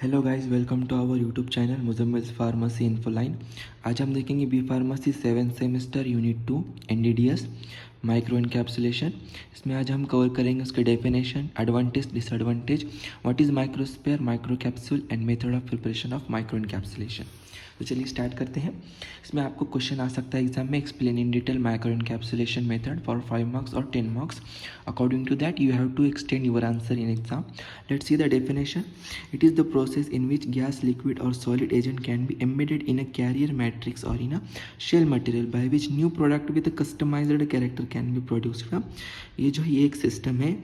Hello guys, welcome to our YouTube channel Muzammil's pharmacy infoline. आज हम देखेंगे B pharmacy 7 semester unit 2 NDDS micro encapsulation. इसमें आज हम कवर करेंगे उसके definition, advantage, disadvantage, what is microsphere, micro capsule and method of preparation of micro encapsulation. तो चलिए स्टार्ट करते हैं। इसमें आपको क्वेश्चन आ सकता है एग्जाम में, explain in detail micro encapsulation method for 5 marks और 10 marks. According to that you have to extend your answer in exam. Let's see the definition. It is the process in which gas, liquid or solid agent can be embedded in a carrier matrix or in a shell material by which new product with a customized character can be produced. ये एक system है,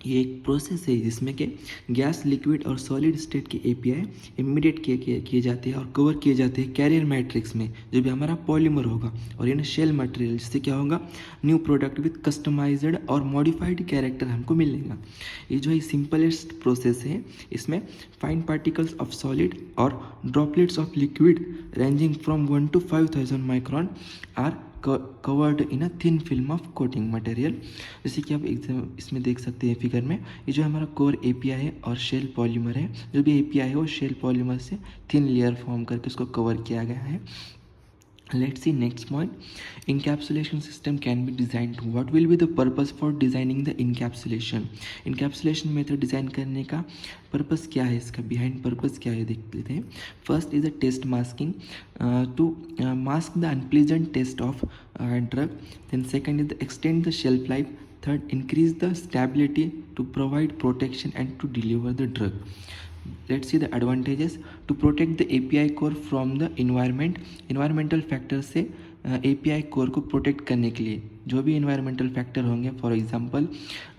ये एक process है जिसमें कि gas, liquid और solid state के एपीआई इमिडिएट किए जाते हैं और कवर किए जाते हैं कैरियर मैट्रिक्स में, जो भी हमारा पॉलीमर होगा, और इन शेल मटेरियल, जिससे क्या होगा, न्यू प्रोडक्ट विथ कस्टमाइज्ड और मॉडिफाइड कैरेक्टर हमको मिलेगा। ये जो है सिंपलेस्ट प्रोसेस है। इसमें फाइन पार्टिकल्स ऑफ सॉलिड और droplets of liquid ranging from 1 to 5000 micron are covered in a thin film of coating material. जैसे कि आप एग्जाम इसमें देख सकते हैं फिगर में, ये जो हमारा कोर एपीआई है और शेल पॉलीमर है, जो भी एपीआई है वो शेल पॉलीमर से थिन लेयर फॉर्म करके उसको कवर किया गया है। Let's see next point. Encapsulation system can be designed to. What will be the purpose for designing the encapsulation? Encapsulation method design करने का पर्पस क्या है, इसका बिहाइंड पर्पस क्या है देख लेते हैं। First is a taste masking to mask the unpleasant taste of drug. Then second is the extend the shelf life. Third, increase the stability to provide protection and to deliver the drug. Let's see the advantages. To protect the API core from the environment, environmental factor से API core को protect करने के लिए जो भी environmental factor होंगे, for example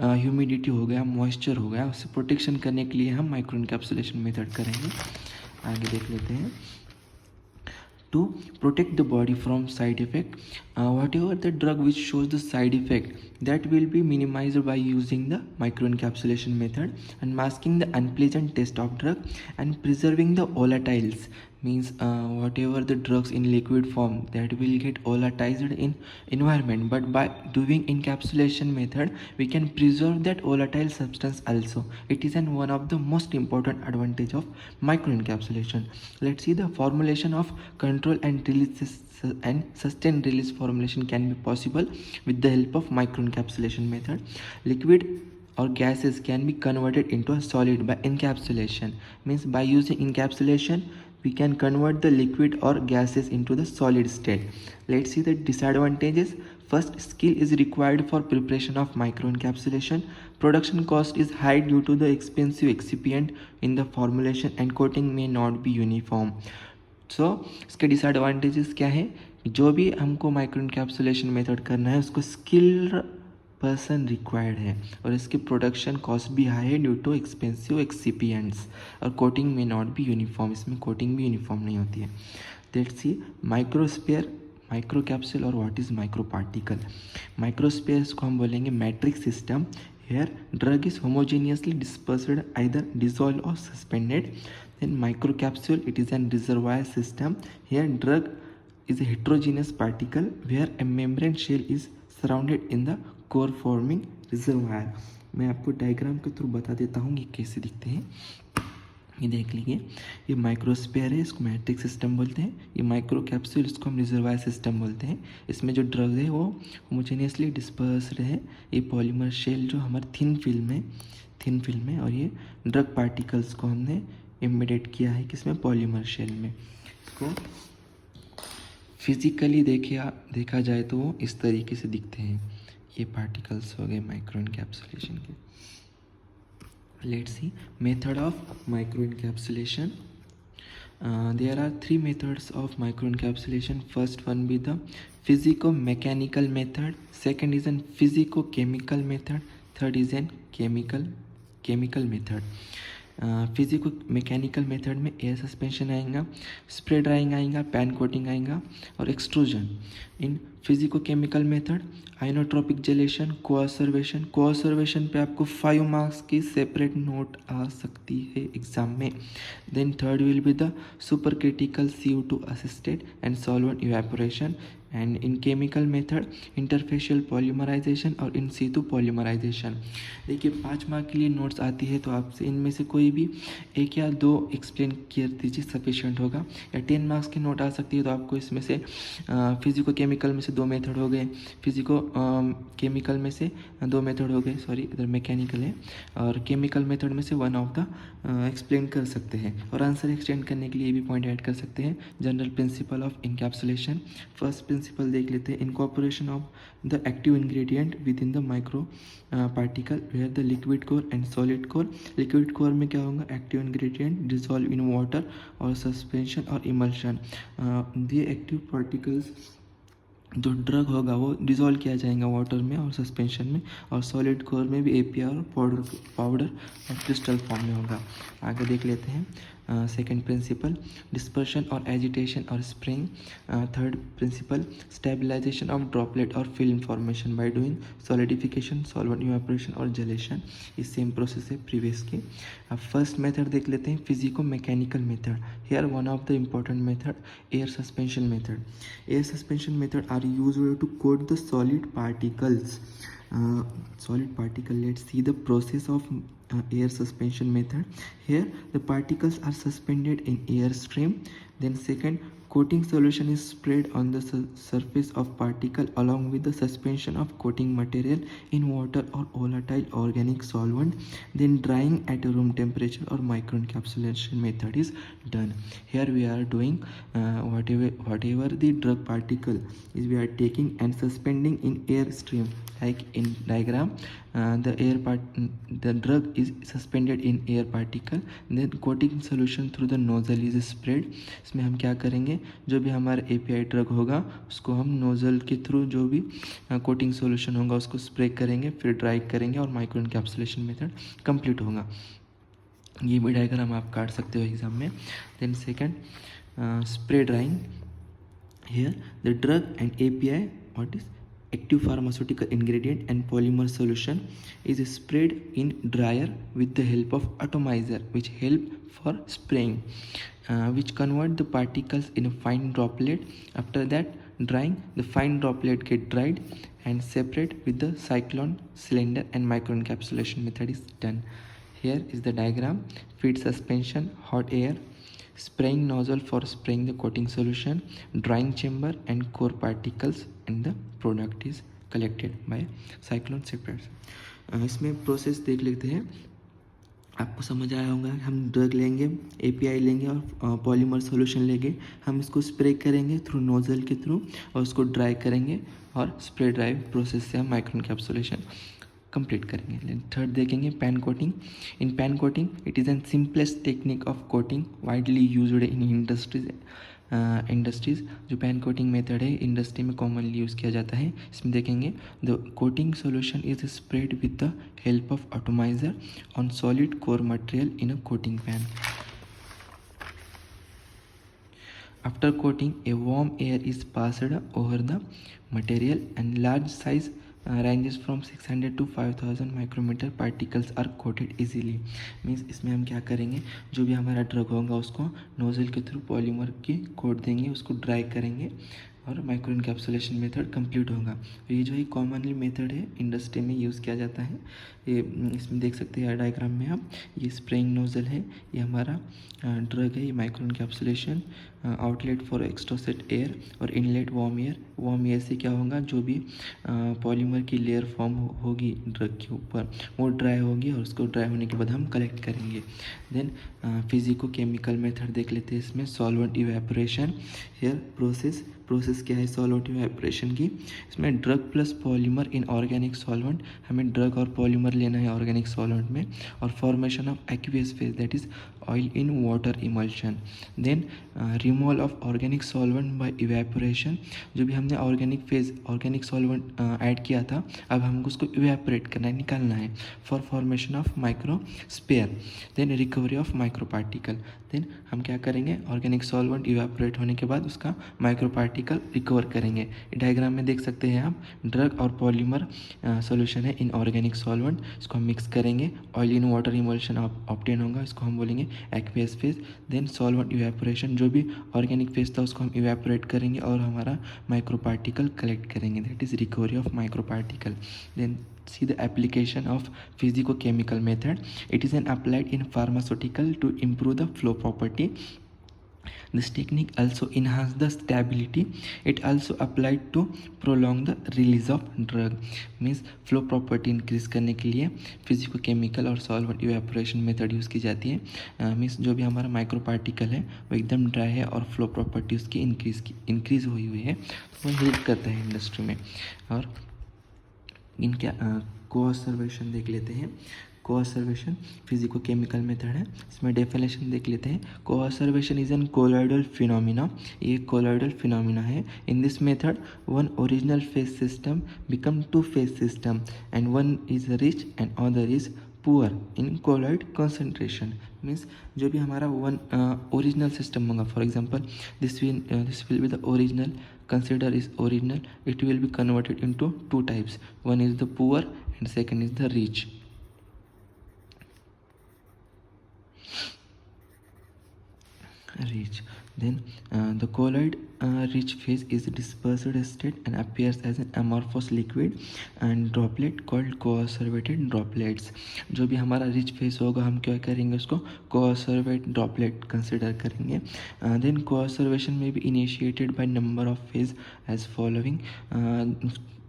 humidity हो गया, मॉइस्चर हो गया, उससे प्रोटेक्शन करने के लिए हम माइक्रो इनकैप्सुलेशन मेथड करेंगे। आगे देख लेते हैं। To protect the body from side effect, whatever the drug which shows the side effect, that will be minimized by using the microencapsulation method, and masking the unpleasant taste of drug and preserving the volatiles, means whatever the drugs in liquid form, that will get volatilized in environment, but by doing encapsulation method we can preserve that volatile substance also. It is one of the most important advantage of microencapsulation. Let's see the formulation of control and release and sustained release formulation can be possible with the help of microencapsulation method. Liquid or gases can be converted into a solid by encapsulation, means by using encapsulation we can convert the liquid or gases into the solid state. Let's see the disadvantages. First, skill is required for preparation of microencapsulation. Production cost is high due to the expensive excipient in the formulation and coating may not be uniform. सो इसके disadvantages क्या है, जो भी हमको micro encapsulation method करना है उसको skilled person required है, और इसकी प्रोडक्शन कॉस्ट भी हाई है ड्यू टू एक्सपेंसिव एक्सिपिएंट्स, और कोटिंग में नॉट भी यूनिफॉर्म, इसमें कोटिंग भी यूनिफॉर्म नहीं होती है। लेट्स सी माइक्रोस्पेयर, माइक्रो कैप्सूल और व्हाट इज़ माइक्रो पार्टिकल। माइक्रोस्पेयर को हम बोलेंगे matrix system. Here drug is homogeneously dispersed, either dissolved or suspended. Then microcapsule, it is a reservoir system. Here drug is a heterogeneous particle where a membrane shell is surrounded in the core forming reservoir. मैं आपको diagram के through बता देता हूँ ये कैसे दिखते हैं। ये देख लीजिए, ये माइक्रोस्पेयर है, इसको मैट्रिक्स सिस्टम बोलते हैं। ये माइक्रो कैप्सूल, इसको हम रिजर्वायर सिस्टम बोलते हैं। इसमें जो ड्रग है वो होमोजेनियसली डिस्पर्स्ड है। ये पॉलीमर शेल जो हमारे थिन फिल्म है, और ये ड्रग पार्टिकल्स को हमने एम्बेडेड किया है किसमें, पॉलीमर शेल में। इसको फिजिकली देखा जाए तो वो इस तरीके से दिखते हैं। ये पार्टिकल्स हो गए माइक्रो इनकैप्सुलेशन के। Let's see method of microencapsulation. There are 3 methods of microencapsulation. First one be the physico-mechanical method. Second is an physico-chemical method. Third is an chemical method. Physico mechanical method में air suspension आएगा, spray drying आएगा, pan coating आएगा और extrusion. इन physico chemical method ionotropic gelation, coacervation पे आपको 5 marks की separate note आ सकती है एग्जाम में। Then third will be the super critical CO2 assisted and solvent evaporation. And in chemical method interfacial polymerisation और इन सीतु पॉलीमराइजेशन। देखिए 5 mark के लिए नोट्स आती है तो आपसे इनमें से कोई भी 1 या 2 एक्सप्लेन कर दीजिए, सफिशिएंट होगा। या 10 मार्क्स की नोट आ सकती है तो आपको इसमें से फिजिको केमिकल में से 2 मेथड हो गए, फिजिको केमिकल में से 2 मेथड हो गए, सॉरी इधर मैकेनिकल है, और केमिकल मेथड में से वन ऑफ द एक्सप्लेन कर सकते हैं। और आंसर एक्सटेंड करने के लिए भी पॉइंट ऐड कर सकते हैं। General principle of encapsulation, first principle देख लेते हैं, incorporation of the active ingredient within the micro particle where the liquid core and solid core. Liquid core में क्या होगा, active ingredient dissolve in water और सस्पेंशन और emulsion. ये active particles जो ड्रग होगा वो डिज़ोल्व किया जाएगा वाटर में और सस्पेंशन में, और सॉलिड कोर में भी एपीआई और पाउडर और क्रिस्टल फॉर्म में होगा। आगे देख लेते हैं सेकंड प्रिंसिपल, डिस्पर्शन और एजिटेशन और spring. Third principle, stabilization of droplet और film formation by doing solidification, solvent evaporation और जेलेशन। ये सेम प्रोसेस है प्रीवियस की। अब फर्स्ट मेथड देख लेते हैं, physico mechanical method. Here one of the important method, air suspension method. Air suspension method are used to coat the solid particles. Solid particle. Let's see the process of air suspension method. Here the particles are suspended in air stream. Then second, coating solution is sprayed on the surface of particle along with the suspension of coating material in water or volatile organic solvent. Then drying at a room temperature or microencapsulation method is done. Here we are doing whatever the drug particle is, we are taking and suspending in air stream. Like in diagram, the drug is suspended in air particle, then coating solution through the nozzle is sprayed. इसमें हम क्या करेंगे, जो भी हमारा API drug होगा उसको हम नोज़ल के थ्रू जो भी कोटिंग सॉल्यूशन होगा उसको स्प्रे करेंगे, फिर ड्राई करेंगे और माइक्रो एनकैप्सुलेशन मेथड कंप्लीट होगा। ये भी डायग्राम आप काट सकते हो एग्जाम में। Then second, spray drying. Here the drug and API, what is active pharmaceutical ingredient and polymer solution is sprayed in dryer with the help of atomizer, which help for spraying, which convert the particles in a fine droplet. After that drying, the fine droplet get dried and separate with the cyclone cylinder and microencapsulation method is done. Here is the diagram, feed suspension, hot air, spraying nozzle for spraying the coating solution, drying chamber and core particles, and the product is collected by cyclone separator. इसमें process देख लेते हैं, आपको समझ आया होगा। हम drug लेंगे, API लेंगे और पॉलीमर सॉल्यूशन लेंगे, हम इसको स्प्रे करेंगे थ्रू नोज़ल के थ्रू और उसको ड्राई करेंगे और स्प्रे ड्राई प्रोसेस से हम माइक्रो एनकैप्सुलेशन कंप्लीट करेंगे। थर्ड देखेंगे pan coating. In pan coating it is an simplest technique of coating widely used in industries. जो पैन कोटिंग मेथड है इंडस्ट्री में कॉमनली यूज़ किया जाता है। इसमें देखेंगे the coating solution is spread with the help of atomiser on solid core material in a coating pan. After coating, a warm air is passed over the material and large size ranges from 600 to 5000 micrometre particles are coated easily. Means इसमें हम क्या करेंगे, जो भी हमारा drug होगा उसको nozzle के थ्रू पॉलीमर की कोट देंगे, उसको ड्राई करेंगे और माइक्रो एनकैप्सुलेशन मेथड कंप्लीट होगा। ये जो है कॉमनली मेथड है, इंडस्ट्री में यूज़ किया जाता है। ये इसमें देख सकते हैं डायग्राम में आप, ये स्प्रेइंग नोजल है, ये हमारा ड्रग है, ये micro encapsulation, outlet for exhausted air और inlet warm air. Warm air से क्या होगा, जो भी पॉलीमर की लेयर फॉर्म होगी ड्रग के ऊपर वो ड्राई होगी और उसको ड्राई होने के बाद हम कलेक्ट करेंगे। देन फिजिको केमिकल मेथड देख लेते हैं। इसमें सॉल्वेंट इवेपोरेशन। हेयर प्रोसेस क्या है सॉल्वेंट इवेपोरेशन की, इसमें drug plus polymer in organic solvent, हमें ड्रग और पॉलीमर लेना है ऑर्गेनिक सॉल्वेंट में, और formation of aqueous phase that is oil in water emulsion. Then removal of organic solvent by evaporation, जो भी हमने ऑर्गेनिक सॉल्वेंट ऐड किया था अब हमको उसको इवेपोरेट करना है, निकालना है, for formation of micro sphere. Then recovery of micro particle, then हम क्या करेंगे, ऑर्गेनिक सॉल्वेंट इवेपोरेट होने के बाद उसका माइक्रो पार्टिकल रिकवर करेंगे। डायग्राम में देख सकते हैं आप, ड्रग और पॉलीमर सॉल्यूशन है इन ऑर्गेनिक सॉल्वेंट, इसको हम मिक्स करेंगे, oil in water emulsion obtain होगा, इसको हम बोलेंगे aqueous phase. Then solvent evaporation, जो भी ऑर्गेनिक फेज था उसको हम इवेपोरेट करेंगे और हमारा माइक्रो पार्टिकल कलेक्ट करेंगे, that is recovery of micro particle. Then see the application of physicochemical method. It is an applied in pharmaceutical to improve the flow property. This technique also enhance the stability. It also applied to prolong the release of drug. Means flow property increase करने के लिए physicochemical और solvent evaporation method use की जाती है। Means जो भी हमारा माइक्रो पार्टिकल है वो एकदम ड्राई है और फ्लो प्रॉपर्टी उसकी इंक्रीज हुई है, तो वो हेल्प करता है इंडस्ट्री में। और इनके कोऑब्जर्वेशन देख लेते हैं। कोऑब्जर्वेशन फिजिको केमिकल मेथड है, इसमें डेफिनेशन देख लेते हैं। कोऑब्जर्वेशन इज एन कोलॉइडल फिनोमिना, ये कोलॉइडल फिनोमिना है। In this method one original phase system become two phase system and one is rich and other is poor in colloid concentration. Means जो भी हमारा वन ओरिजिनल सिस्टम होगा, for example this will be the original, consider is original, it will be converted into two types, one is the poor and second is the rich. Then the colloid rich phase is dispersed state and appears as an amorphous liquid and droplet called coacervated droplets. जो भी हमारा rich phase होगा हम क्या करेंगे, उसको coacervate droplet consider करेंगे। Then coacervation may be initiated by number of phase as following.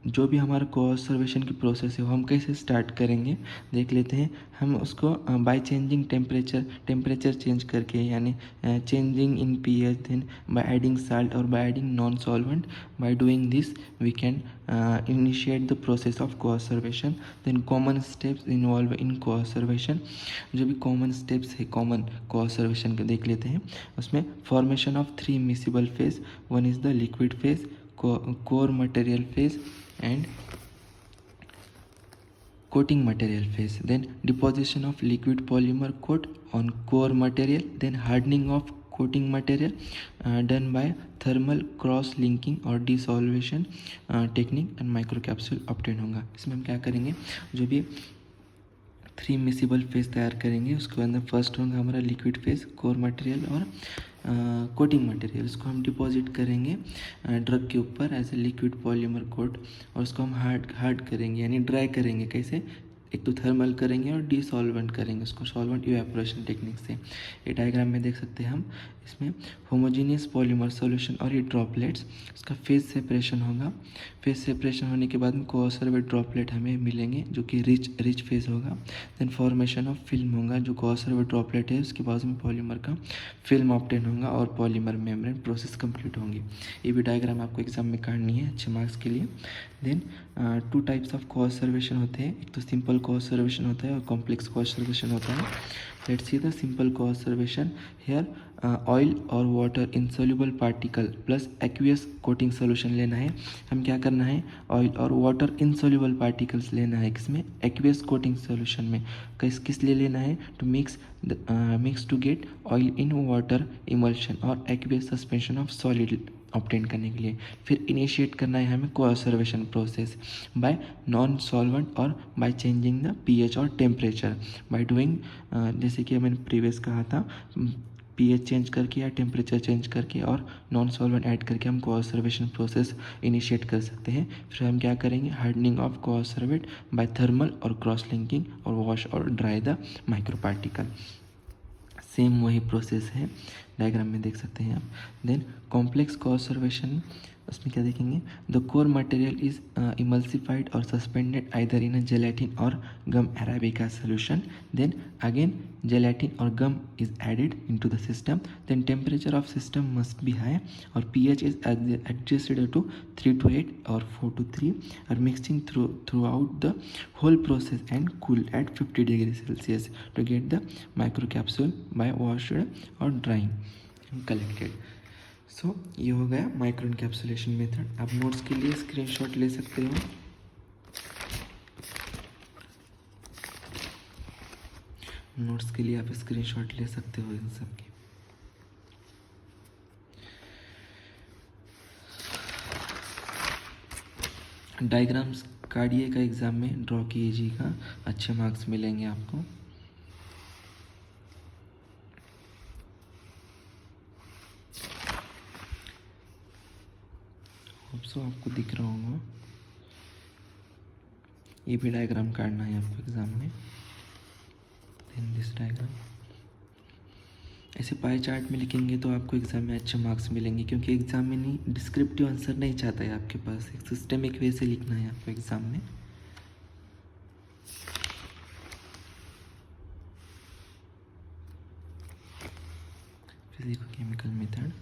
जो भी हमारा कोऑब्जर्वेशन की प्रोसेस है वो हम कैसे स्टार्ट करेंगे देख लेते हैं। हम उसको बाय चेंजिंग टेम्परेचर चेंज करके, यानी changing in pH, then by adding salt और by adding non solvent. By doing this we can initiate the process of coacervation. Then common steps involve in coacervation, जो भी common steps है common coacervation के देख लेते हैं। उसमें formation of 3 miscible phase, one is the liquid phase, core material phase and coating material phase. Then deposition of liquid polymer coat on core material, then hardening of coating material done by thermal cross linking और desolvation technique and microcapsule obtain होगा। इसमें हम क्या करेंगे, जो भी 3 miscible phase तैयार करेंगे उसके अंदर फर्स्ट होगा हमारा लिक्विड फेज, कोर मटेरियल और कोटिंग मटेरियल। इसको हम डिपॉजिट करेंगे ड्रग के ऊपर as a liquid polymer coat, और उसको हम हार्ड करेंगे यानी ड्राई करेंगे। कैसे, एक तो थर्मल करेंगे और डिसॉल्वेंट करेंगे उसको सॉल्वेंट इवेपोरेशन टेक्निक से। ये डायग्राम में देख सकते हैं हम, इसमें होमोजीनियस पॉलीमर सॉल्यूशन और ये ड्रॉपलेट्स, इसका फेज सेपरेशन होगा। फेज सेपरेशन होने के बाद में कोऑब्जर्वेट ड्रॉपलेट हमें मिलेंगे जो कि रिच फेज होगा। देन फॉर्मेशन ऑफ फिल्म होगा, जो कोऑब्जर्वेट ड्रॉपलेट है उसके बाद में पॉलीमर का फिल्म ऑब्टेन होगा और पॉलीमर मेम्ब्रेन प्रोसेस कंप्लीट होंगी। ये भी डायग्राम आपको एग्जाम में काटनी है अच्छे मार्क्स के लिए। देन 2 टाइप्स ऑफ कोऑब्जर्वेशन होते हैं, एक तो सिंपल कोऑब्जर्वेशन होता है और कॉम्प्लेक्स कोऑब्जर्वेशन होता है। Let's see the simple coacervation here. Oil और water insoluble particle plus aqueous coating solution लेना है। हम क्या करना है, ऑयल और वाटर इनसोल्यूबल पार्टिकल्स लेना है, किसमें, एक्वियस कोटिंग सोल्यूशन में। किस लिए लेना है, to mix to get oil in water emulsion और aqueous suspension of solid obtain करने के लिए। फिर इनिशिएट करना है हमें coacervation process by non solvent और बाय चेंजिंग द पीएच और टेम्परेचर। बाय डूइंग, जैसे कि मैंने प्रीवियस कहा था, पीएच चेंज करके या टेम्परेचर चेंज करके और नॉन सॉल्वेंट ऐड करके हम कोऑब्जर्वेशन प्रोसेस इनिशिएट कर सकते हैं। फिर हम क्या करेंगे, हार्डनिंग ऑफ कोऑब्जर्वेट बाय थर्मल और क्रॉस लिंकिंग और वॉश और dry the micro particle. Same वही प्रोसेस है, डायग्राम में देख सकते हैं आप। देन कॉम्प्लेक्स कोऑब्जर्वेशन, उसमें क्या देखेंगे, the core material is emulsified और suspended either in a gelatin और gum arabica solution. Then again gelatin और gum is added into the system. Then temperature of system must be high और pH इज adjusted to 3 to 8 or 4 to 3 are mixing throughout the whole process and cool at 50 degrees Celsius to get the microcapsule by washed or drying collected. सो ये हो गया micro encapsulation method. आप notes के लिए screenshot ले सकते हो। नोट्स के लिए आप स्क्रीनशॉट ले सकते हो इन सब की। डायग्राम्स काटिएगा, एग्ज़ाम में ड्रॉ कीजिएगा, अच्छे मार्क्स मिलेंगे आपको। होप सो आपको दिख रहा होगा। ये भी डायग्राम काटना है आपको एग्ज़ाम में। देन दिस डायग्राम ऐसे पाई चार्ट में लिखेंगे तो आपको एग्ज़ाम में अच्छे मार्क्स मिलेंगे, क्योंकि एग्ज़ाम में नहीं डिस्क्रिप्टिव आंसर नहीं चाहता है आपके पास, एक सिस्टमिक वे से लिखना है आपको एग्ज़ाम में। Physico chemical method.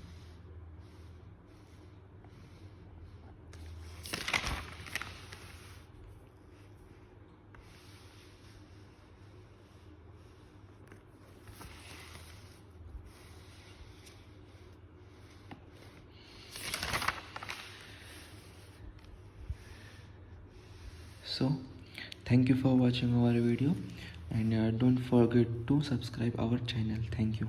So thank you for watching our video, and don't forget to subscribe our channel. Thank you.